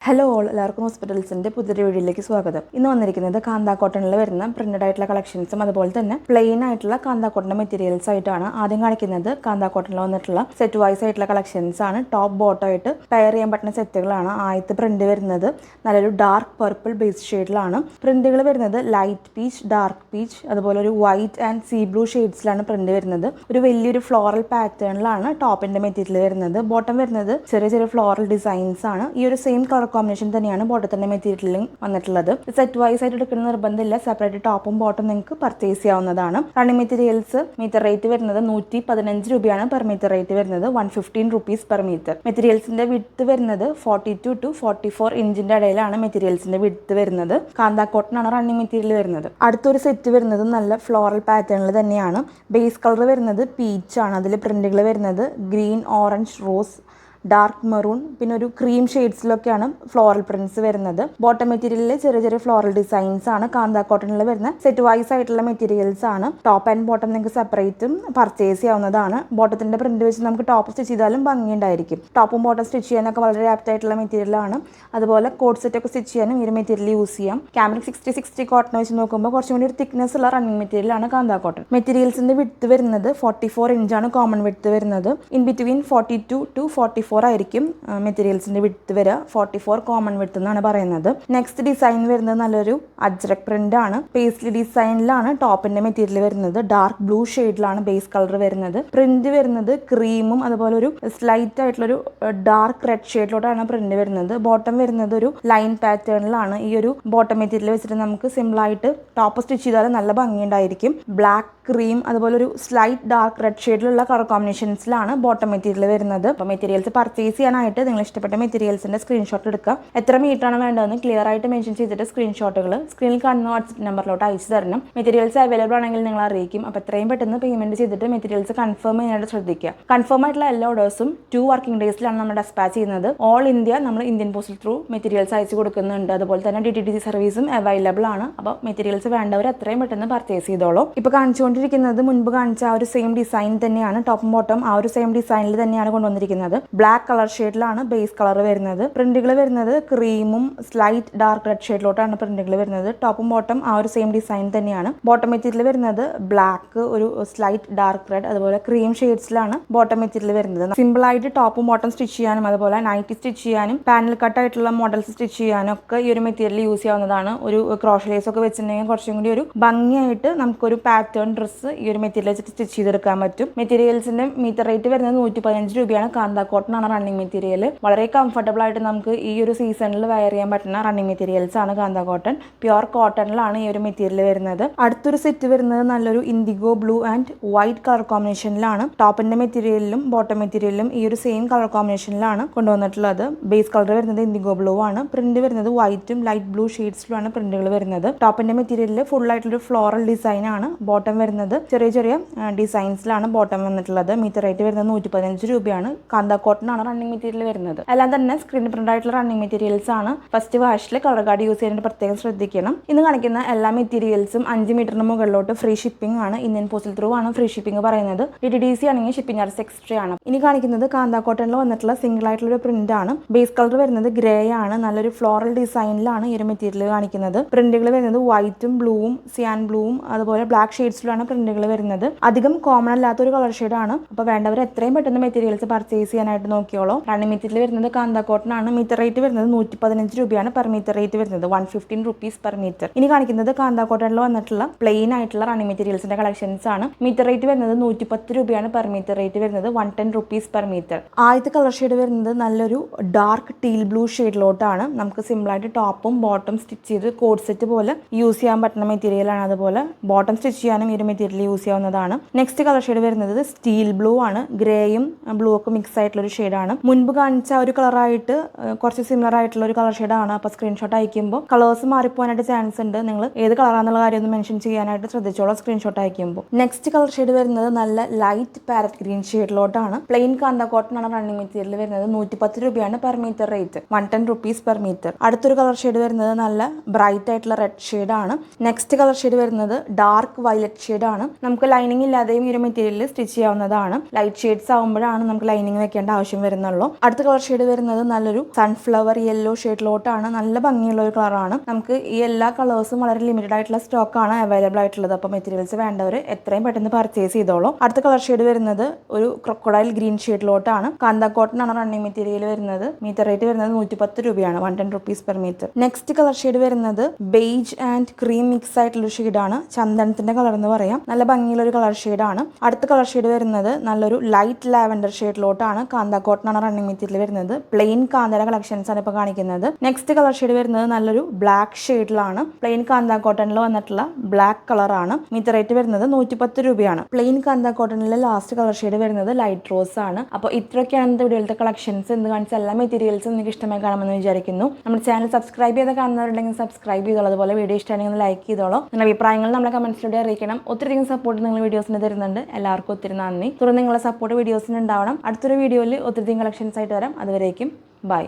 Hello all, എല്ലാവർക്കും ഹോസ്പിറ്റൽസിൻ്റെ പുതിയൊരു വീഡിയോയിലേക്ക് സ്വാഗതം. ഇന്ന് വന്നിരിക്കുന്നത് കാന്താ കോട്ടണിൽ വരുന്ന പ്രിന്റഡ് ആയിട്ടുള്ള കളക്ഷൻസും അതുപോലെ തന്നെ പ്ലെയിൻ ആയിട്ടുള്ള കാന്താ കോട്ടൺ മെറ്റീരിയൽസ് ആയിട്ടാണ്. ആദ്യം കാണിക്കുന്നത് കാന്താ കോട്ടണിൽ വന്നിട്ടുള്ള സെറ്റ് വൈസ് ആയിട്ടുള്ള കളക്ഷൻസ് ആണ്. ടോപ്പ് ബോട്ടം ആയിട്ട് പെയർ ചെയ്യാൻ പറ്റുന്ന സെറ്റുകളാണ്. ആദ്യത്തെ പ്രിന്റ് വരുന്നത് നല്ലൊരു ഡാർക്ക് പർപ്പിൾ ബേസ് ഷെയ്ഡിലാണ്. പ്രിന്റുകൾ വരുന്നത് ലൈറ്റ് പീച്ച്, ഡാർക്ക് പീച്ച്, അതുപോലെ ഒരു വൈറ്റ് ആൻഡ് സീ ബ്ലൂ ഷെയ്ഡ്സിലാണ് പ്രിന്റ് വരുന്നത്. ഒരു വലിയൊരു ഫ്ലോറൽ പാറ്റേണിലാണ് ടോപ്പിന്റെ മെറ്റീരിയൽ വരുന്നത്. ബോട്ടം വരുന്നത് ചെറിയ ചെറിയ ഫ്ലോറൽ ഡിസൈൻസ് ആണ്. ഈ ഒരു സെയിം കളർ കോമ്പിനേഷൻ തന്നെയാണ് ബോട്ടത്തിന്റെ മെറ്റീരിയലും വന്നിട്ടുള്ളത്. സെറ്റ് വൈസ് ആയിട്ട് എടുക്കുന്ന നിർബന്ധമില്ല. സെപ്പറേറ്റ് ടോപ്പും ബോട്ടും നിങ്ങൾക്ക് പർച്ചേസ് ചെയ്യാവുന്നതാണ്. റണ്ണിങ് മെറ്റീരിയൽസ് മീറ്റർ റേറ്റ് വരുന്നത് 115 രൂപയാണ് പെർ മീറ്റർ റേറ്റ് വരുന്നത്. 115 rupees പെർ മീറ്റർ. മെറ്റീരിയൽസിന്റെ വിഡ്ത്ത് വരുന്നത് 42 to 44 ഇഞ്ചിന്റെ ഇടയിലാണ് മെറ്റീരിയൽസിന്റെ വിഡ്ത്ത് വരുന്നത്. കാന്താ കോട്ടൺ ആണ് റണ്ണിങ് മെറ്റീരിയൽ വരുന്നത്. അടുത്തൊരു സെറ്റ് വരുന്നത് നല്ല ഫ്ലോറൽ പാറ്റേണിൽ തന്നെയാണ്. ബേസ് കളർ വരുന്നത് പീച്ച് ആണ്. അതിൽ പ്രിന്റുകൾ വരുന്നത് green, orange, rose, dark maroon, പിന്നെ ഒരു ക്രീം ഷെയ്ഡ്സിലൊക്കെയാണ് ഫ്ലോറൽ പ്രിന്റ്സ് വരുന്നത്. ബോട്ടം മെറ്റീരിയലിൽ ചെറിയ ചെറിയ ഫ്ലോറൽ ഡിസൈൻസ് ആണ്. കാന്താ കോട്ടണിൽ വരുന്ന സെറ്റ് വൈസ് ആയിട്ടുള്ള മെറ്റീരിയൽസ് ആണ്. ടോപ്പ് ആൻഡ് ബോട്ടം നിങ്ങൾക്ക് സെപ്പറേറ്റും പർച്ചേസ് ചെയ്യാവുന്നതാണ്. ബോട്ടത്തിന്റെ പ്രിന്റ് വെച്ച് നമുക്ക് ടോപ്പ് സ്റ്റിച്ച് ചെയ്താലും ഭംഗിയുണ്ടായിരിക്കും. ടോപ്പും ബോട്ടം സ്റ്റിച്ച് ചെയ്യാനൊക്കെ വളരെ ആപ്റ്റ് ആയിട്ടുള്ള മെറ്റീരിയലാണ്. അതുപോലെ കോട്ട് സെറ്റ് ഒക്കെ സ്റ്റിച്ച് ചെയ്യാനും ഈ ഒരു മെറ്റീരിയൽ യൂസ് ചെയ്യാം. ക്യാമറിക് 60 കോട്ടൺ വെച്ച് നോക്കുമ്പോൾ കുറച്ചും കൂടി ഒരു തിക്നെസ് ഉള്ള റണ്ണിങ് മെറ്റീരിയലാണ് കാന്താ കോട്ടൺ. മെറ്റീരിയൽസിന്റെ വിഡ്ത്ത് വരുന്നത് 44 ഇഞ്ചാണ് കോമൺ വിഡ്ത്ത് വരുന്നത്. ഇൻ ബിറ്റ്വീൻ 42 to 44 ആയിരിക്കും മെറ്റീരിയൽസിന്റെ വിഡ്ത്ത് വരിക. 44 കോമൺ വിഡ്ത്ത് എന്നാണ് പറയുന്നത്. നെക്സ്റ്റ് ഡിസൈൻ വരുന്നത് നല്ലൊരു അജ്രക് പ്രിന്റ് ആണ്. പേസ്ലി ഡിസൈനിലാണ് ടോപ്പിന്റെ മെറ്റീരിയൽ വരുന്നത്. ഡാർക്ക് ബ്ലൂ ഷെയ്ഡിലാണ് ബേസ് കളർ വരുന്നത്. പ്രിന്റ് വരുന്നത് ക്രീമും അതുപോലെ ഒരു സ്ലൈറ്റ് ആയിട്ടുള്ള ഒരു ഡാർക്ക് റെഡ് ഷെയ്ഡിലോട്ടാണ് പ്രിന്റ് വരുന്നത്. ബോട്ടം വരുന്നത് ഒരു ലൈൻ പാറ്റേണിലാണ്. ഈ ഒരു ബോട്ടം മെറ്റീരിയൽ വെച്ചിട്ട് നമുക്ക് സിമ്പിൾ ആയിട്ട് ടോപ്പ് സ്റ്റിച്ച് ചെയ്താൽ നല്ല ഭംഗിയുണ്ടായിരിക്കും. ബ്ലാക്ക്, ക്രീം, അതുപോലെ ഒരു സ്ലൈറ്റ് ഡാർക്ക് റെഡ് ഷെയ്ഡിലുള്ള കളർ കോമ്പിനേഷൻസിലാണ് ബോട്ടം മെറ്റീരിയൽ വരുന്നത്. അപ്പോൾ മെറ്റീരിയൽസ് പർച്ചേസ് ചെയ്യാനായിട്ട് നിങ്ങൾ ഇഷ്ടപ്പെട്ട മെറ്റീരിയൽസിന്റെ സ്ക്രീൻഷോട്ട് എടുക്കുക. എത്ര മീറ്റർ ആണ് വേണ്ടതെന്ന് ക്ലിയർ ആയിട്ട് മെൻഷൻ ചെയ്തിട്ട് സ്ക്രീൻഷോട്ടുകൾ സ്ക്രീനിൽ കാണുന്ന വാട്സ്ആപ്പ് നമ്പറിലോട്ട് അയച്ചു തരണം. മെറ്റീരിയൽസ് അവൈലബിൾ ആണെങ്കിൽ നിങ്ങൾ അറിയിക്കും. അപ്പോൾ എത്രയും പെട്ടെന്ന് പേയ്മെന്റ് ചെയ്തിട്ട് മെറ്റീരിയൽസ് കൺഫേം ചെയ്യാനായിട്ട് ശ്രദ്ധിക്കുക. കൺഫേം ആയിട്ടുള്ള എല്ലാ ഓർഡേഴ്സും 2 വർക്കിംഗ് ഡേയ്സിലാണ് നമ്മൾ ഡെസ്പാച്ച് ചെയ്യുന്നത്. ഓൾ ഇന്ത്യ നമ്മൾ ഇന്ത്യൻ പോസ്റ്റൽ ത്രൂ മെറ്റീരിയൽസ് അയച്ചു കൊടുക്കുന്നുണ്ട്. അതുപോലെ തന്നെ DTDC സർവീസും അവൈലബിൾ ആണ്. അപ്പോൾ മെറ്റീരിയൽസ് വേണ്ടവർ എത്രയും പെട്ടെന്ന് പർച്ചേസ് ചെയ്തോളൂ. ഇപ്പോൾ കാണിച്ചുകൊണ്ടിരിക്കുന്നത് മുൻപ് കാണിച്ച ആ ഒരു സെയിം ഡിസൈൻ തന്നെയാണ്. ടോപ്പും ബോട്ടം ആ ഒരു സെയിം ഡിസൈനിൽ തന്നെയാണ് കൊണ്ടുവന്നിരിക്കുന്നത്. ബ്ലാക്ക് കളർ ഷെയ്ഡിലാണ് ബേസ് കളർ വരുന്നത്. പ്രിന്റുകൾ വരുന്നത് ക്രീമും സ്ലൈറ്റ് ഡാർക്ക് റെഡ് ഷെയ്ഡിലോട്ടാണ് പ്രിന്റുകൾ വരുന്നത്. ടോപ്പും ബോട്ടം ആ ഒരു സെയിം ഡിസൈൻ തന്നെയാണ്. ബോട്ടം മെറ്റീരിയൽ വരുന്നത് ബ്ലാക്ക്, ഒരു സ്ലൈറ്റ് ഡാർക്ക് റെഡ്, അതുപോലെ ക്രീം ഷെയ്ഡ്സിലാണ് ബോട്ടം മെറ്റീരിയൽ വരുന്നത്. സിമ്പിൾ ആയിട്ട് ടോപ്പും ബോട്ടം സ്റ്റിച്ച് ചെയ്യാനും അതുപോലെ നൈറ്റി സ്റ്റിച്ച് ചെയ്യാനും പാനൽ കട്ട് ആയിട്ടുള്ള മോഡൽസ് സ്റ്റിച്ച് ചെയ്യാനും ഒക്കെ ഈ ഒരു മെറ്റീരിയൽ യൂസ് ചെയ്യാവുന്നതാണ്. ഒരു ക്രോഷലേസ് ഒക്കെ വെച്ചിട്ടുണ്ടെങ്കിൽ കുറച്ചും കൂടി ഒരു ഭംഗിയായിട്ട് നമുക്കൊരു പാറ്റേൺ ഡ്രസ്സ് ഈ ഒരു മെറ്റീരിയൽ വെച്ചിട്ട് സ്റ്റിച്ച് ചെയ്തെടുക്കാൻ പറ്റും. മെറ്റീരിയൽസിന്റെ മീറ്റർ റേറ്റ് വരുന്നത് 115 രൂപയാണ്. കാന്താ കോട്ടൺ ആണ് റണ്ണിങ് മെറ്റീരിയൽ. വളരെ കംഫർട്ടബിൾ ആയിട്ട് നമുക്ക് ഈ ഒരു സീസണിൽ വെയർ ചെയ്യാൻ പറ്റുന്ന റണ്ണിങ് മെറ്റീരിയൽസ് ആണ് കാന്താ കോട്ടൺ. പ്യുവർ കോട്ടണിലാണ് ഈ ഒരു മെറ്റീരിയൽ വരുന്നത്. അടുത്തൊരു സെറ്റ് വരുന്നത് നല്ലൊരു indigo blue and white colour കോമ്പിനേഷനിലാണ്. ടോപ്പിന്റെ മെറ്റീരിയലിലും ബോട്ടം മെറ്റീരിയലിലും ഈ ഒരു സെയിം കളർ കോമ്പിനേഷനിലാണ് കൊണ്ടുവന്നിട്ടുള്ളത്. ബേസ് കളർ വരുന്നത് ഇൻഡിഗോ ബ്ലൂ ആണ്. പ്രിന്റ് വരുന്നത് വൈറ്റും ലൈറ്റ് ബ്ലൂ ഷെയ്ഡ്സിലുമാണ് പ്രിന്റുകൾ വരുന്നത്. ടോപ്പിന്റെ മെറ്റീരിയലിൽ ഫുൾ ആയിട്ടുള്ള ഫ്ലോറൽ ഡിസൈൻ ആണ്. ബോട്ടം വരുന്നത് ചെറിയ ചെറിയ ഡിസൈൻസിലാണ് ബോട്ടം വന്നിട്ടുള്ളത്. മീറ്റർ റേറ്റ് വരുന്നത് 115 രൂപയാണ്. കാന്താ കോട്ടൺ ആണ് റണ്ണിങ് മെറ്റീരിയൽ വരുന്നത്. എല്ലാം തന്നെ സ്ക്രീൻ പ്രിന്റ് ആയിട്ടുള്ള റണ്ണിങ് മെറ്റീരിയൽസ് ആണ്. ഫസ്റ്റ് വാഷിൽ കളർ കാർഡ് യൂസ് ചെയ്യാൻ പ്രത്യേകം ശ്രദ്ധിക്കണം. ഇന്ന് കാണിക്കുന്ന എല്ലാ മെറ്റീരിയൽസും 5 മീറ്ററിന് മുകളിലോട്ട് ഫ്രീ ഷിപ്പിംഗ് ആണ്. ഇന്ത്യൻ പോസ്റ്റൽ ത്രൂ ആണ് ഫ്രീ ഷിപ്പിംഗ് പറയുന്നത്. DTDC ആണെങ്കിൽ ഷിപ്പിംഗ് ചാർജ് എക്സ്ട്രാ ആണ്. ഇനി കാണിക്കുന്നത് കാന്താ കോട്ടണിൽ വന്നിട്ടുള്ള സിംഗിൾ ആയിട്ടുള്ള ഒരു പ്രിന്റ് ആണ്. ബേസ് കളർ വരുന്നത് ഗ്രേ ആണ്. നല്ലൊരു ഫ്ലോറൽ ഡിസൈനിലാണ് ഈ ഒരു മെറ്റീരിയൽ കാണിക്കുന്നത്. പ്രിന്റുകൾ വരുന്നത് വൈറ്റും ബ്ലൂവും സിയാൻ ബ്ലൂവും അതുപോലെ ബ്ലാക്ക് ഷെയ്ഡ്സിലാണ് പ്രിന്റുകൾ വരുന്നത്. അധികം കോമൺ അല്ലാത്ത ഒരു കളർ ഷെയ്ഡാണ്. അപ്പോൾ വേണ്ടവർ എത്രയും പെട്ടെന്ന് മെറ്റീരിയൽസ് പർച്ചേസ് ചെയ്യാനായിട്ട് നോക്കിയോളൂ. റണ്ണിങ് മെറ്റീരിയൽ വരുന്നത് കാന്താ കോട്ടൺ ആണ്. മീറ്റർ റേറ്റ് വരുന്നത് 115 രൂപയാണ് പെർ മീറ്റർ റേറ്റ് വരുന്നത്. 115 rupees പെർ മീറ്റർ. ഇനി കാണിക്കുന്നത് കാന്താ കോട്ടണിൽ വന്നിട്ടുള്ള പ്ലെയിൻ ആയിട്ടുള്ള റണ്ണിങ് മെറ്റീരിയൽസിന്റെ കളക്ഷൻസ് ആണ്. മീറ്റർ റേറ്റ് വരുന്നത് 110 രൂപയാണ് പെർ മീറ്റർ റേറ്റ് വരുന്നത്. 110 rupees പെർ മീറ്റർ. ആദ്യത്തെ കളർ ഷെയ്ഡ് വരുന്നത് നല്ലൊരു ഡാർക്ക് ടീൽ ബ്ലൂ ഷെയ്ഡിലോട്ടാണ്. നമുക്ക് സിമ്പിൾ ആയിട്ട് ടോപ്പും ബോട്ടം സ്റ്റിച്ച് ചെയ്ത് കോഡ് സെറ്റ് പോലെ യൂസ് ചെയ്യാൻ പറ്റുന്ന മെറ്റീരിയലാണ്. അതുപോലെ ബോട്ടം സ്റ്റിച്ച് ചെയ്യാനും ഈ ഒരു മെറ്റീരിയൽ യൂസ് ചെയ്യാവുന്നതാണ്. നെക്സ്റ്റ് കളർ ഷെയ്ഡ് വരുന്നത് സ്റ്റീൽ ബ്ലൂ ആണ്. ഗ്രേയും ബ്ലൂ ഒക്കെ മിക്സ് ആയിട്ടുള്ള ഒരു ഷെയ്ഡാണ്. മുൻപ് കാണിച്ച ഒരു കളറായിട്ട് കുറച്ച് സിമിലർ ആയിട്ടുള്ള ഒരു കളർ ഷെയ്ഡാണ്. അപ്പോൾ സ്ക്രീൻഷോട്ട് അയക്കുമ്പോൾ കളേഴ്സ് മാറിപ്പോകാനായിട്ട് ചാൻസ് ഉണ്ട്. നിങ്ങൾ ഏത് കളറാണെന്നുള്ള കാര്യം ഒന്ന് മെൻഷൻ ചെയ്യാനായിട്ട് ശ്രദ്ധിച്ചോളൂ സ്ക്രീൻഷോട്ട് അയക്കുമ്പോൾ. നെക്സ്റ്റ് കളർ ഷെയ്ഡ് വരുന്നത് നല്ല ലൈറ്റ് പാരറ്റ് ഗ്രീൻ ഷെയ്ഡിലോട്ടാണ്. പ്ലെയിൻ കാന്താ കോട്ടൺ ആണ് റണ്ണിങ് മെറ്റീരിയൽ വരുന്നത്. 110 രൂപയാണ് per meter rate. 110 rupees per meter. അടുത്തൊരു കളർ ഷെയ്ഡ് വരുന്നത് നല്ല ബ്രൈറ്റ് ആയിട്ടുള്ള റെഡ് ഷെയ്ഡാണ്. നെക്സ്റ്റ് കളർ ഷെയ്ഡ് വരുന്നത് ഡാർക്ക് വയലറ്റ് ഷെയ്ഡാണ്. നമുക്ക് ലൈനിങ് ഇല്ലാതെയും ഈ ഒരു മെറ്റീരിയൽ സ്റ്റിച്ച് ചെയ്യാവുന്നതാണ്. ലൈറ്റ് ഷെയ്ഡ്സ് ആകുമ്പോഴാണ് നമുക്ക് ലൈനിങ് വെക്കേണ്ട ആവശ്യം ആവശ്യം വരുന്നുള്ളൂ. അടുത്ത കളർ ഷെയ്ഡ് വരുന്നത് നല്ലൊരു സൺഫ്ലവർ യെല്ലോ ഷെയ്ഡിലോട്ടാണ്. നല്ല ഭംഗിയുള്ള ഒരു കളറാണ്. നമുക്ക് ഈ എല്ലാ കളേഴ്സും വളരെ ലിമിറ്റഡ് ആയിട്ടുള്ള സ്റ്റോക്കാണ് അവൈലബിൾ ആയിട്ടുള്ളത്. അപ്പോൾ മെറ്റീരിയൽസ് വേണ്ടവർ എത്രയും പെട്ടെന്ന് പർച്ചേസ് ചെയ്തോളൂ. അടുത്ത കളർ ഷെയ്ഡ് വരുന്നത് ഒരു ക്രൊക്കഡൈൽ ഗ്രീൻ ഷെയ്ഡിലോട്ടാണ്. കാന്ത കോട്ടൺ ആണ് റണ്ണിങ് മെറ്റീരിയൽ വരുന്നത്. മീറ്റർ റേറ്റ് വരുന്നത് 110 രൂപയാണ്, 110 rupees per meter. Next colour shade വരുന്നത് ബെയ്ജ് ആൻഡ് ക്രീം മിക്സ് ആയിട്ടുള്ള ഷെയ്ഡാണ്. ചന്ദനത്തിന്റെ കളർ എന്ന് പറയാം. നല്ല ഭംഗിയുള്ള ഒരു കളർ ഷെയ്ഡാണ്. അടുത്ത കളർ ഷെയ്ഡ് വരുന്നത് നല്ലൊരു ലൈറ്റ് ലാവൻഡർ ഷെയ്ഡിലോട്ടാണ്. കാന്ത കോട്ടൺ ആണ് റണ്ണിങ് മെറ്റീരിയൽ വരുന്നത്. പ്ലെയിൻ കാന്തയുടെ കളക്ഷൻസ് ആണ് ഇപ്പോൾ കാണിക്കുന്നത്. നെക്സ്റ്റ് കളർ ഷെയ്ഡ് വരുന്നത് നല്ലൊരു ബ്ലാക്ക് ഷെയ്ഡിലാണ്. പ്ലെയിൻ കാന്ത കോട്ടണിൽ വന്നിട്ടുള്ള ബ്ലാക്ക് കളറാണ്. മീറ്റർ റേറ്റ് വരുന്നത് 110 രൂപയാണ്. പ്ലെയിൻ കാന്ത കോട്ടണിലെ ലാസ്റ്റ് കളർ ഷെയ്ഡ് വരുന്നത് ലൈറ്റ് റോസ് ആണ്. അപ്പോൾ ഇത്രയൊക്കെയാണ് വീഡിയോയിലത്തെ കളക്ഷൻസ്. എന്ന് കാണിച്ച എല്ലാ മെറ്റീരിയൽസും നിങ്ങൾക്ക് ഇഷ്ടമായി കാണുമെന്ന് വിചാരിക്കുന്നു. നമ്മുടെ ചാനൽ സബ്സ്ക്രൈബ് ചെയ്ത് കാണുന്നവരുണ്ടെങ്കിൽ സബ്സ്ക്രൈബ് ചെയ്തോളൂ. അതുപോലെ വീഡിയോ ഇഷ്ടമാണെങ്കിൽ ലൈക്ക് ചെയ്തോളൂ. നിങ്ങളുടെ അഭിപ്രായങ്ങൾ നമ്മളെ കമന്റ്സിലൂടെ അറിയിക്കണം. ഒത്തിരിയധികം സപ്പോർട്ട് നിങ്ങൾ വീഡിയോസിന് തരുന്നുണ്ട്. എല്ലാവർക്കും ഒത്തിരി നന്ദി. തുടർന്ന് നിങ്ങളുടെ സപ്പോർട്ട് വീഡിയോസിന് ഉണ്ടാവണം. അടുത്തൊരു വീഡിയോയിൽ ഒത്തിരിയധികം കളക്ഷൻസ് ആയിട്ട് വരാം. അതുവരേക്കും ബൈ.